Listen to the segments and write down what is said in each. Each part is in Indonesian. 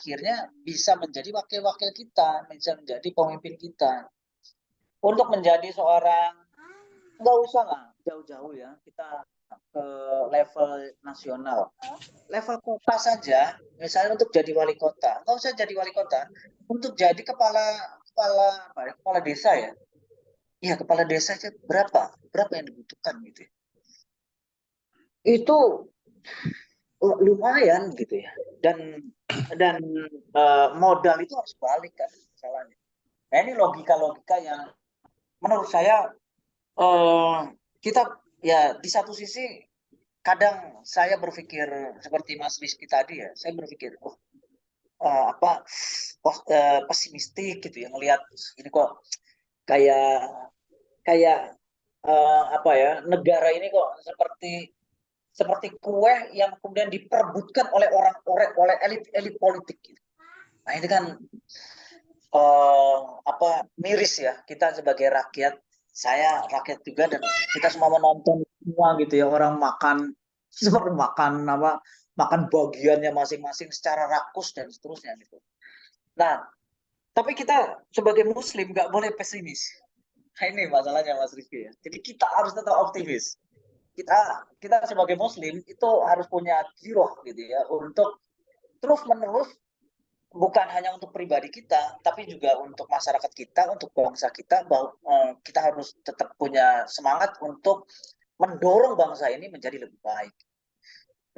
akhirnya bisa menjadi wakil-wakil kita, bisa menjadi pemimpin kita. Untuk menjadi seorang, nggak usah lah jauh-jauh ya, kita ke level nasional, level kota saja, misalnya untuk jadi wali kota, nggak usah jadi wali kota, untuk jadi kepala desa ya, iya kepala desa aja berapa yang dibutuhkan gitu ya. Itu lumayan gitu ya, dan modal itu harus balik kan masalahnya. Nah ini logika-logika yang menurut saya kita ya di satu sisi kadang saya berpikir seperti Mas Rizky tadi ya, saya berpikir pesimistik gitu ya, ngelihat ini kok kayak kayak apa ya, negara ini kok seperti kue yang kemudian diperebutkan oleh oleh elit politik gitu. Nah ini kan miris ya, kita sebagai rakyat, saya rakyat juga dan kita semua menonton semua gitu ya, orang makan seperti makan bagiannya masing-masing secara rakus dan seterusnya gitu. Nah, tapi kita sebagai muslim nggak boleh pesimis. Nah, ini masalahnya Mas Rizky ya. Jadi kita harus tetap optimis. Kita sebagai muslim itu harus punya jiroh gitu ya, untuk terus menerus, bukan hanya untuk pribadi kita, tapi juga untuk masyarakat kita, untuk bangsa kita, bahwa kita harus tetap punya semangat untuk mendorong bangsa ini menjadi lebih baik.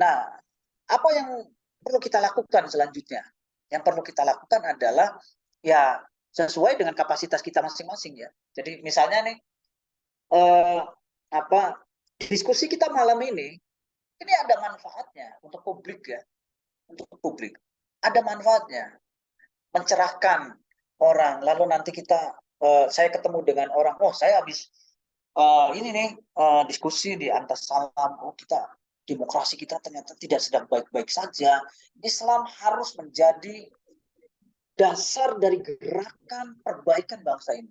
Nah, apa yang perlu kita lakukan selanjutnya? Yang perlu kita lakukan adalah ya sesuai dengan kapasitas kita masing-masing ya. Jadi misalnya nih eh, apa diskusi kita malam ini ada manfaatnya untuk publik ya, untuk publik. Ada manfaatnya, mencerahkan orang. Lalu nanti saya ketemu dengan orang, oh saya habis ini nih diskusi di Antas Salam, oh demokrasi kita ternyata tidak sedang baik-baik saja. Islam harus menjadi dasar dari gerakan perbaikan bangsa ini.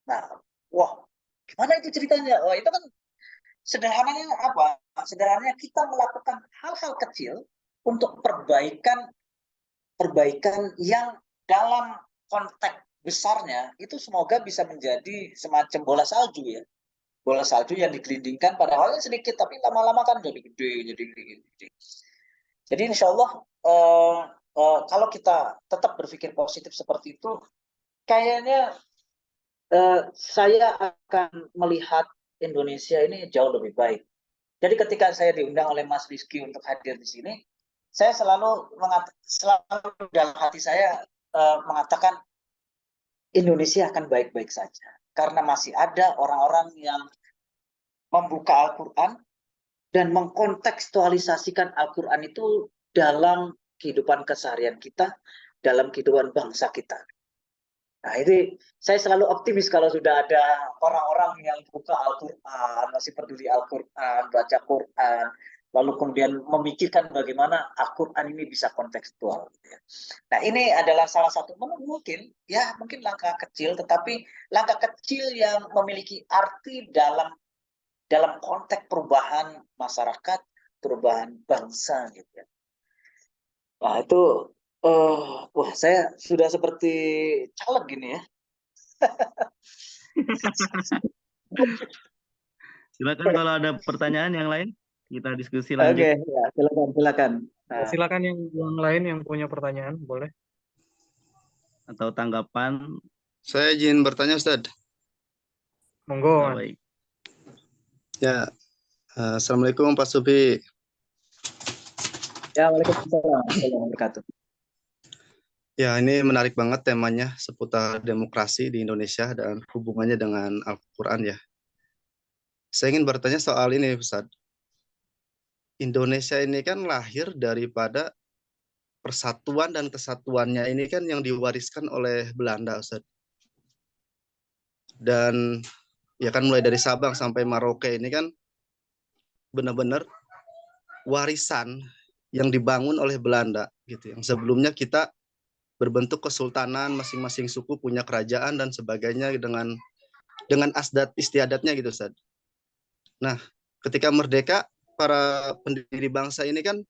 Nah, wah, gimana itu ceritanya? Wah, itu kan sederhananya apa? Sederhananya kita melakukan hal-hal kecil untuk perbaikan yang dalam konteks besarnya itu semoga bisa menjadi semacam bola salju ya. Bola salju yang digelindingkan pada awalnya sedikit tapi lama-lama kan jadi gede, jadi gede. Jadi insya Allah kalau kita tetap berpikir positif seperti itu, kayaknya saya akan melihat Indonesia ini jauh lebih baik. Jadi ketika saya diundang oleh Mas Rizky untuk hadir di sini, saya selalu dalam hati saya mengatakan Indonesia akan baik-baik saja. Karena masih ada orang-orang yang membuka Al-Quran dan mengkontekstualisasikan Al-Quran itu dalam kehidupan keseharian kita, dalam kehidupan bangsa kita. Nah, ini saya selalu optimis kalau sudah ada orang-orang yang buka Al-Quran, masih peduli Al-Quran, baca Quran, lalu kemudian memikirkan bagaimana Al-Quran ini bisa kontekstual. Nah, ini adalah salah satu mungkin langkah kecil, tetapi langkah kecil yang memiliki arti dalam konteks perubahan masyarakat, perubahan bangsa gitu ya. Nah, itu wah saya sudah seperti caleg gini ya. Silakan kalau ada pertanyaan yang lain, kita diskusi lanjut. Oke, ya, silakan. Nah. Silakan yang lain yang punya pertanyaan, boleh. Atau tanggapan. Saya izin bertanya, Ustadz. Monggo. Baik. Ya, Assalamualaikum Pak Subi. Ya, waalaikumsalam warahmatullahi wabarakatuh. Ya, ini menarik banget temanya seputar demokrasi di Indonesia dan hubungannya dengan Al-Quran ya. Saya ingin bertanya soal ini, Ustadz. Indonesia ini kan lahir daripada persatuan dan kesatuannya ini kan yang diwariskan oleh Belanda, Ustadz. Dan ya kan mulai dari Sabang sampai Merauke ini kan benar-benar warisan yang dibangun oleh Belanda gitu. Yang sebelumnya kita berbentuk kesultanan, masing-masing suku punya kerajaan dan sebagainya dengan adat istiadatnya gitu, Ustaz. Nah, ketika merdeka para pendiri bangsa ini kan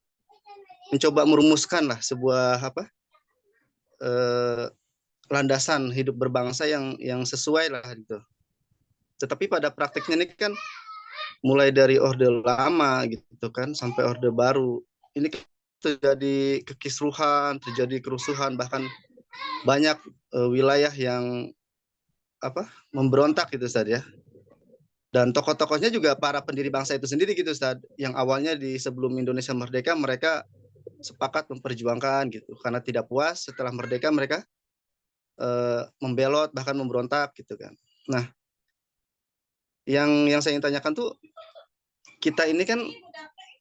mencoba merumuskan lah sebuah apa landasan hidup berbangsa yang sesuai lah gitu. Tetapi pada praktiknya ini kan mulai dari Orde Lama gitu kan sampai Orde Baru, ini terjadi kekisruhan, terjadi kerusuhan, bahkan banyak wilayah yang apa memberontak gitu Ustaz ya. Dan tokoh-tokohnya juga para pendiri bangsa itu sendiri gitu Ustaz, yang awalnya di sebelum Indonesia merdeka mereka sepakat memperjuangkan gitu, karena tidak puas setelah merdeka mereka membelot bahkan memberontak gitu kan. Nah, yang saya ingin tanyakan tuh, kita ini kan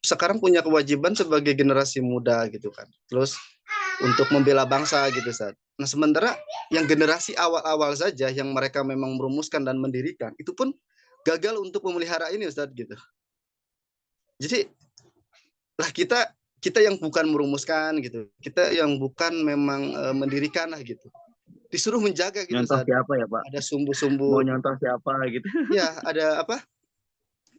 sekarang punya kewajiban sebagai generasi muda gitu kan. Terus untuk membela bangsa gitu Ustaz. Nah, sementara yang generasi awal-awal saja yang mereka memang merumuskan dan mendirikan itu pun gagal untuk memelihara ini Ustaz gitu. Jadi lah kita yang bukan merumuskan gitu. Kita yang bukan memang mendirikan lah gitu. Disuruh menjaga gitu Nyontoh Ustaz. siapa ya Pak? Ada Mau sumbu-sumbu, nyontoh siapa gitu? ya ada apa?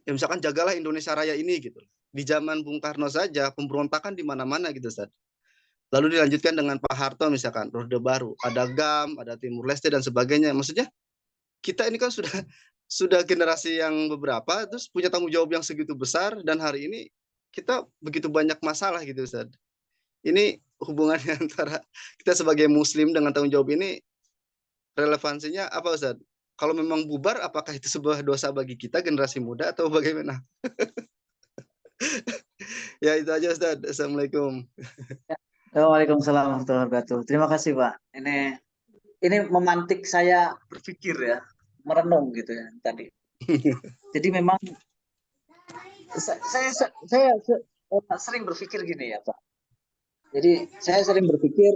Ya misalkan jagalah Indonesia Raya ini gitu. Di zaman Bung Karno saja pemberontakan di mana-mana gitu Ustaz. Lalu dilanjutkan dengan Pak Harto misalkan, Orde Baru, ada GAM, ada Timur Leste dan sebagainya. Maksudnya kita ini kan sudah generasi yang beberapa terus punya tanggung jawab yang segitu besar dan hari ini kita begitu banyak masalah gitu Ustaz. Ini hubungannya antara kita sebagai muslim dengan tanggung jawab ini relevansinya apa Ustaz? Kalau memang bubar apakah itu sebuah dosa bagi kita generasi muda atau bagaimana? Ya itu aja Ustaz. Assalamualaikum. Waalaikumsalam warahmatullahi wabarakatuh. Terima kasih Pak. Ini memantik saya berpikir ya, merenung gitu ya tadi. Jadi memang saya sering berpikir gini ya Pak. Jadi saya sering berpikir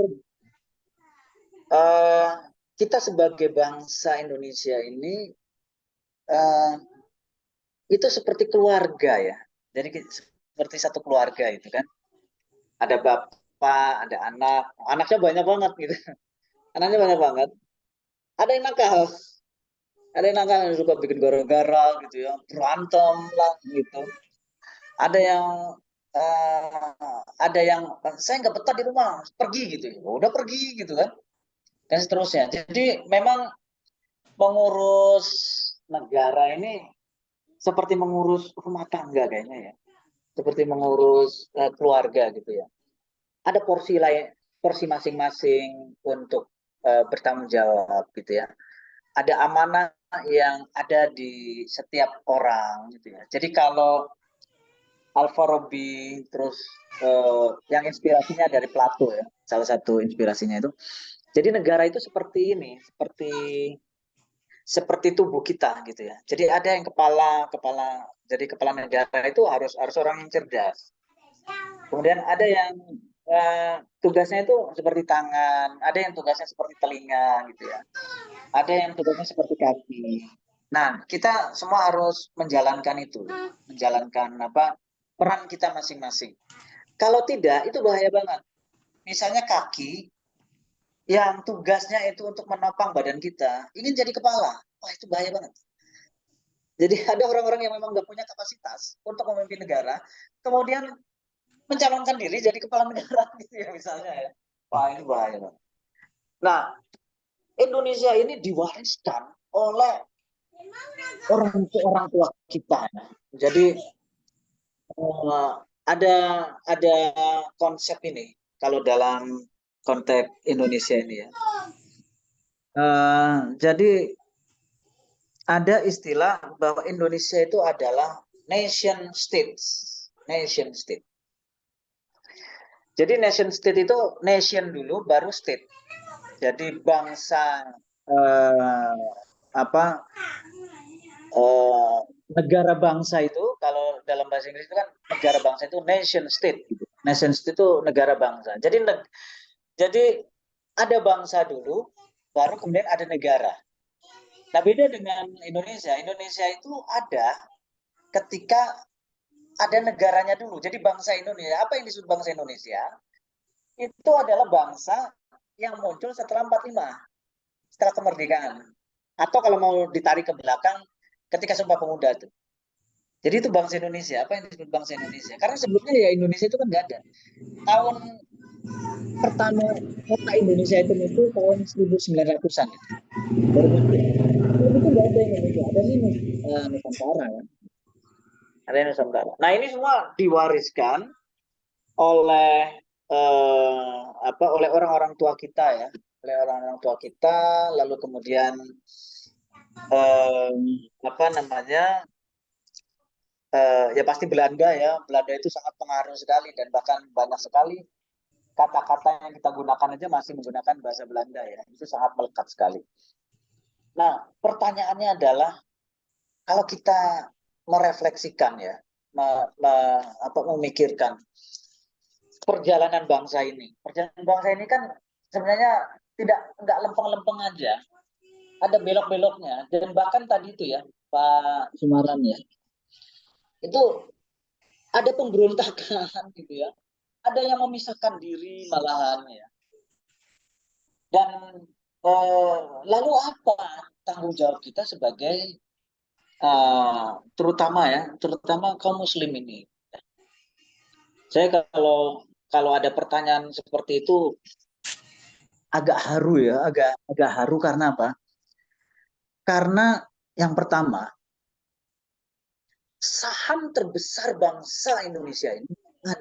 kita sebagai bangsa Indonesia ini eh, itu seperti keluarga ya. Jadi seperti satu keluarga itu kan. Ada bapak, ada anak, anaknya banyak banget gitu. Anaknya banyak banget. Ada yang nakal, yang suka bikin gara-gara gitu ya, berantem lah gitu. Ada yang saya nggak betah di rumah, pergi gitu ya. Udah pergi gitu kan, dan seterusnya. Jadi memang mengurus negara ini seperti mengurus rumah tangga kayaknya ya, seperti mengurus keluarga gitu ya. Ada porsi lain, porsi masing-masing untuk bertanggung jawab gitu ya. Ada amanah yang ada di setiap orang gitu ya. Jadi kalau Al-Farabi terus yang inspirasinya dari Plato ya, salah satu inspirasinya itu. Jadi negara itu seperti ini, seperti tubuh kita gitu ya. Jadi ada yang jadi kepala negara itu harus orang yang cerdas. Kemudian ada yang tugasnya itu seperti tangan, ada yang tugasnya seperti telinga gitu ya. Ada yang tugasnya seperti kaki. Nah, kita semua harus menjalankan itu, menjalankan peran kita masing-masing. Kalau tidak, itu bahaya banget. Misalnya kaki yang tugasnya itu untuk menopang badan kita, ingin jadi kepala, wah itu bahaya banget. Jadi ada orang-orang yang memang nggak punya kapasitas untuk memimpin negara, kemudian mencalonkan diri jadi kepala negara gitu ya misalnya ya. Wah ini bahaya banget. Nah, Indonesia ini diwariskan oleh orang tua kita. Jadi ada konsep ini kalau dalam konteks Indonesia ini ya. Jadi ada istilah bahwa Indonesia itu adalah nation state. Jadi nation state itu nation dulu baru state. Jadi bangsa negara bangsa itu kalau dalam bahasa Inggris itu kan negara bangsa itu nation state. Nation state itu negara bangsa. Jadi ada bangsa dulu, baru kemudian ada negara. Nah beda dengan Indonesia. Indonesia itu ada ketika ada negaranya dulu. Jadi bangsa Indonesia, apa yang disebut bangsa Indonesia? Itu adalah bangsa yang muncul setelah 45, setelah kemerdekaan. Atau kalau mau ditarik ke belakang, ketika Sumpah Pemuda itu. Jadi itu bangsa Indonesia. Apa yang disebut bangsa Indonesia? Karena sebelumnya ya Indonesia itu kan nggak ada. Tahun pertama kota Indonesia itu muncul tahun 1900-an itu. Baru muncul. Sebelum itu nggak ada Indonesia. Ada nih Nusantara ya. Ada Nusantara. Nah ini semua diwariskan oleh oleh orang-orang tua kita ya, oleh orang-orang tua kita, lalu kemudian apa namanya ya pasti Belanda ya, Belanda itu sangat pengaruh sekali dan bahkan banyak sekali kata-kata yang kita gunakan aja masih menggunakan bahasa Belanda ya, itu sangat melekat sekali. Nah pertanyaannya adalah kalau kita merefleksikan ya, memikirkan perjalanan bangsa ini. Perjalanan bangsa ini kan sebenarnya nggak lempeng-lempeng aja, ada belok-beloknya. Dan bahkan tadi itu ya, Pak Sumaran ya, itu ada pemberontakan gitu ya. Ada yang memisahkan diri malahan ya. Dan lalu apa tanggung jawab kita sebagai terutama kaum muslim ini? Saya kalau ada pertanyaan seperti itu agak haru ya, agak haru karena apa? Karena yang pertama, saham terbesar bangsa Indonesia ini